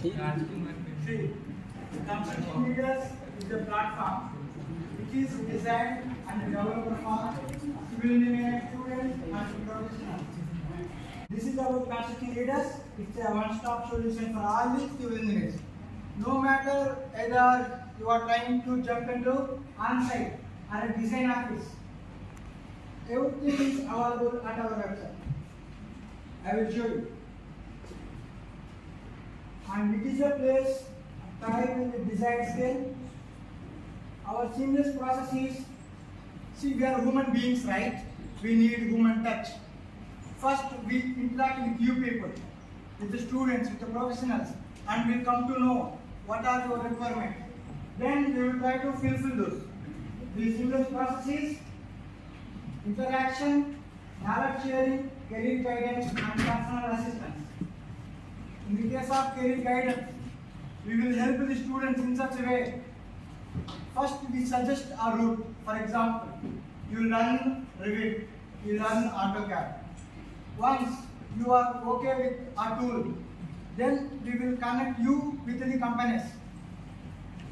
See, construction leaders is a platform which is designed and developed for civil engineering students and professionals. This is about construction leaders. It's a one-stop solution for all the civil engineers. No matter either you are trying to jump into on-site or a design office, everything is available at our website. I will show you. And it is a place type in the design scale. Our seamless process is, see, we are human beings, right? We need human touch. First, we interact with you people, with the students, with the professionals, and we come to know what are your requirements. Then we will try to fulfill those. The seamless process is interaction, knowledge sharing, career guidance, and personal assistance. In the case of career guidance, we will help the students in such a way. First, we suggest a route. For example, you learn Revit, you learn AutoCAD. Once you are okay with a tool, then we will connect you with the companies.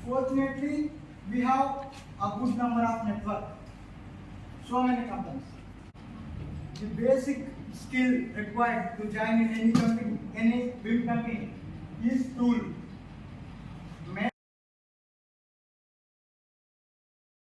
Fortunately, we have a good number of network. So many companies. The basic skill required to join in any company, any big company, is tool.